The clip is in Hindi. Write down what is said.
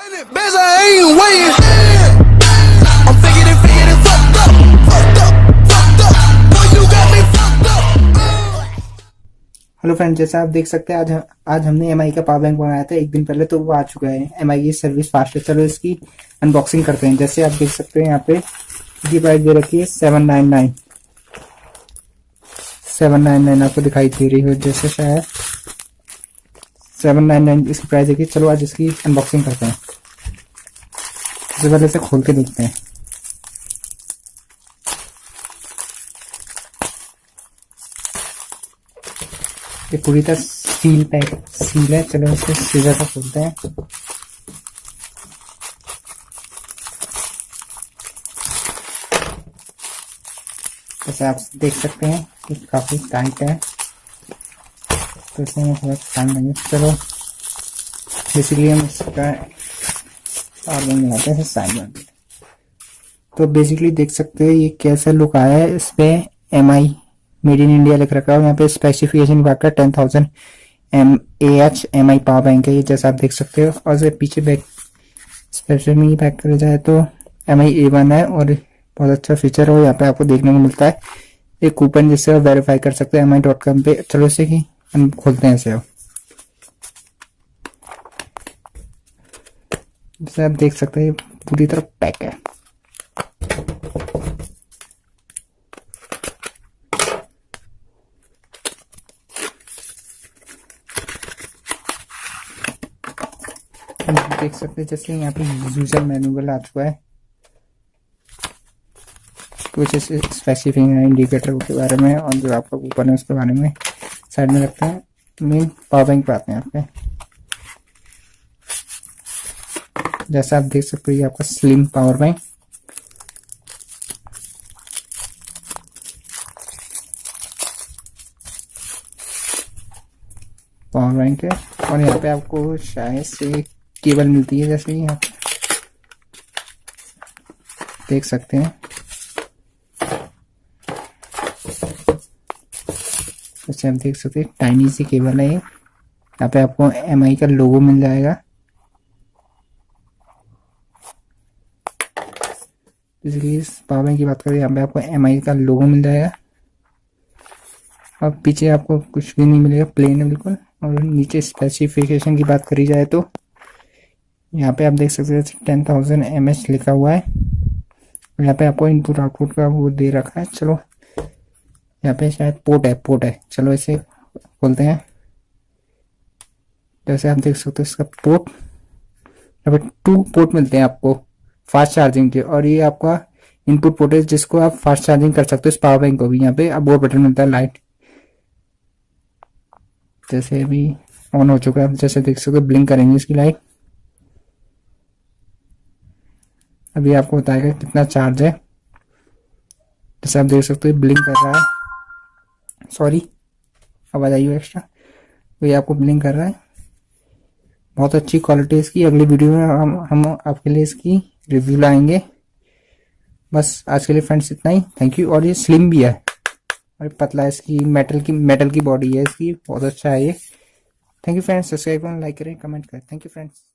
हेलो फ्रेंड, जैसा आप देख सकते हैं आज हमने एमआई का पावर बैंक मंगाया था एक दिन पहले, तो वो आ चुका है। एमआई की सर्विस फास्ट है। चलो इसकी अनबॉक्सिंग करते हैं। जैसे आप देख सकते हैं यहाँ पे इसकी प्राइस दे रखी है 799 आपको दिखाई दे रही हो जैसे शायद 799 इसकी प्राइस देखिए। चलो आज इसकी अनबॉक्सिंग करते हैं। सबसे पहले इसे खोल के देखते हैं। ये पूरी तरह सील है। चलो इसे सीधा सा खोलते हैं। जैसे आप देख सकते हैं कि काफी टाइट है, तो इसमें थोड़ा टाइम लगेगा। चलो बेसिकली हम इसका और बनाते हैं साइड में। तो बेसिकली देख सकते हैं ये कैसा लुक आया है। इस पे एमआई मेड इन इंडिया लिख रखा है। यहाँ पे स्पेसिफिकेशन का 10,000 mAh एमआई पावर बैंक है ये, जैसा आप देख सकते हो। और से पीछे बैक स्पेशली पैक करा जाए तो एमआई A1 है और बहुत अच्छा फीचर है। यहाँ पे आपको देखने को मिलता है एक कूपन जिससे आप वेरीफाई कर सकते हैं mi.com पे। चलो इसे ही हम खोलते हैं इसे। जैसे आप देख सकते हैं पूरी तरह पैक है। देख सकते हैं जैसे यहाँ पे यूजर मैनुअल आ चुका है। कुछ स्पेसिफिक इंडिकेटर के बारे में और जो आपका कूपन है उसके बारे में साइड में रखते हैं। मेन पावर बैंक पे आते हैं यहाँ पे। जैसा आप देख सकते हो ये आपका slim power bank. Power bank है और यहाँ पे आपको शायद से केबल मिलती है, जैसे यहाँ पे देख सकते हैं। जैसे आप देख सकते हैं टाइनी सी केबल है ये। यहाँ पे आपको एमआई का लोगो मिल जाएगा। इसलिए इस पावर बैंक की बात करें, यहाँ पे आपको एमआई का लोगो मिल जाएगा और पीछे आपको कुछ भी नहीं मिलेगा, प्लेन है बिल्कुल। और नीचे स्पेसिफिकेशन की बात करी जाए तो यहाँ पे आप देख सकते हैं 10,000 mAh लिखा हुआ है। यहाँ पे आपको इनपुट आउटपुट का वो दे रखा है। चलो यहाँ पे शायद पोर्ट है। चलो इसे खोलते हैं। जैसे आप देख सकते हो इसका पोर्ट, यहाँ पे 2 पोर्ट मिलते हैं आपको फास्ट चार्जिंग के। और ये आपका इनपुट पोर्ट है जिसको आप फास्ट चार्जिंग कर सकते हो इस पावर बैंक को भी। यहाँ पे अब वो बटन मिलता है लाइट, जैसे अभी ऑन हो चुका है। आप जैसे देख सकते हो ब्लिंक करेंगे इसकी लाइट। अभी आपको बताएगा कितना चार्ज है। जैसे आप देख सकते हो ब्लिंक कर रहा है। सॉरी आवाज आई हो एक्स्ट्रा। तो ये आपको ब्लिंक कर रहा है। बहुत अच्छी क्वालिटी है इसकी। अगली वीडियो में हम आपके लिए इसकी रिव्यू लाएंगे। बस आज के लिए फ्रेंड्स इतना ही। Thank you. और ये स्लिम भी है और पतला है, इसकी मेटल की बॉडी है इसकी, बहुत अच्छा है ये। Thank you friends. सब्सक्राइब करें, लाइक करें, कमेंट करें। Thank you friends.